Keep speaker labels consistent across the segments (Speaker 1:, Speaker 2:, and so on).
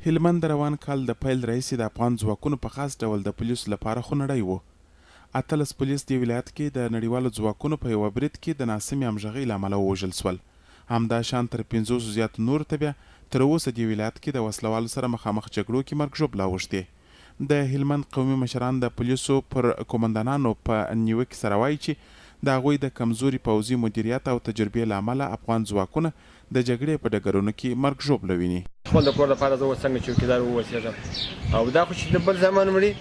Speaker 1: هلمند د روان کال د پیل راهیسې د افغان ځواکونو په خاص ډول د پولیسو لپاره خونړی و. 18 پولیس د ولایت کې د نړیوالو ځواکونو په یوه برید کې د ناسمې همغږۍ له امله ووژل سول. همدا شان تر 500 زیات نور ته بیا تر اوسه د ولایت کې د وسلوالو سره مخامخ جګړو کې مرګ ژوبله اوښتې. د هلمند قومي مشران د پولیسو پر قومندانانو په نیوکې سره وایي چې د هغوی د کمزوري پوځي مدیریت او تجربې له امله افغان ځواکونه د جګړې په ډګرونو کې مرګ ژوبله ویني.
Speaker 2: خپل د کور لپاره زه اوس څنګه چوکیدار واوسېږم او دا خو چې د بل زمان مړي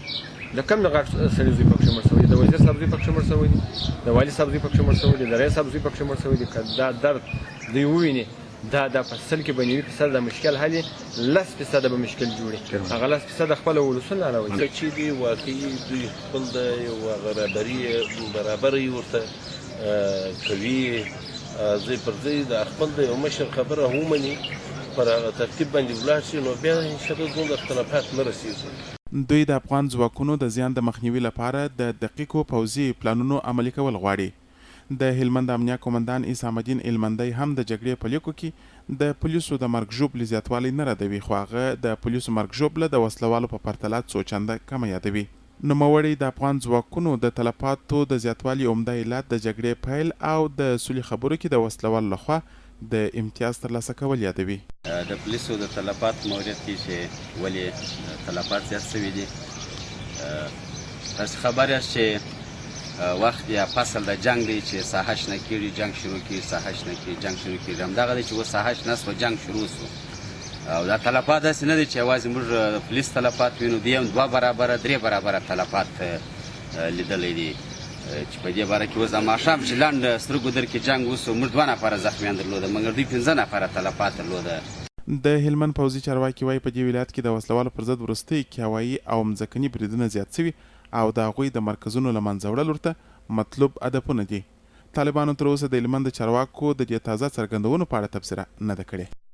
Speaker 2: د کم د غټ سړي زوی پکښې مړ شوی دی، د وزیر صاحب زوی پکښې مړ شوی دی، د والي صاحب زوی پکښې مړ شوی دی، د رئیس صاحب زوی پکښې مړ شوی دی. که دا درد دوی وویني دا په سل کې به 90% د مشکل حل 10% به مشکل جوړي، هغه 10% خپله ولسونه راوځي.
Speaker 3: که چې دي واقعي دوی خپل د یوه برابرۍ ورته کوي ځای پر ځای د خپل د یو مشر خبره ومني پر هغه ترتیب باندې ولاړ شي، نو بیا انشاءالله دومره اختلافات نه رسېږي.
Speaker 1: دوی د افغان ځواکونو د زیان د مخنیوي لپاره د دقیقو پوځي پلانونو عملي کول غواړي. د هلمند امنیه قومندان عیسی الدین هلمندی هم د جګړې په لیکو کې د پولیسو د مرګ ژوبلې زیاتوالی نه ردوي، خو هغه د پولیسو مرګ ژوبله د وسلوالو په پرتله څو چنده کمه یادوي. نوموړی د افغان ځواکونو د تلفاتو د زیاتوالي عمده علت د جګړې پیل او د سولې خبرو کې د وسلوالو لخوا د امتیاز ترلاسه کول یادوي.
Speaker 4: د پولیسو د تلفات مورد کې چې ولې تلفات زیات شوي دي، تاسو خبر یاست چې وخت یا فصل د جنگ دی چې ساحه شنه کېږي، جنگ شروع کېږي، ساحه شنه کېږي، جنگ شروع کېږي. همدغه دی چې اوس ساحه شنه شوه، جنگ شروع شو. او دا تلفات داسې نه دی چې یوازې موږ پولیس تلفات وینو، دوی هم 2 برابره 3 برابره تلفات لیدلی دي چې په دې باره کې اوس د ماښام چې لنډ سترګو در کې جنګ وسو، موږ 2 نفره زخمیان درلوده، مګر دوی 15 نفره تلفات درلوده.
Speaker 1: د هلمند پوځي چارواکي وایي په دې ولایت کې د وسلوالو پر ضد وروستۍ کې هوایي او مځکني بریدونه زیات شوي او د هغوی د مرکزونو له منځه وړل ورته مطلوب هدفونه دي. طالبانو تر اوسه د هلمند د چارواکو د دې تازه څرګندونو په اړه تبصره نه ده کړې.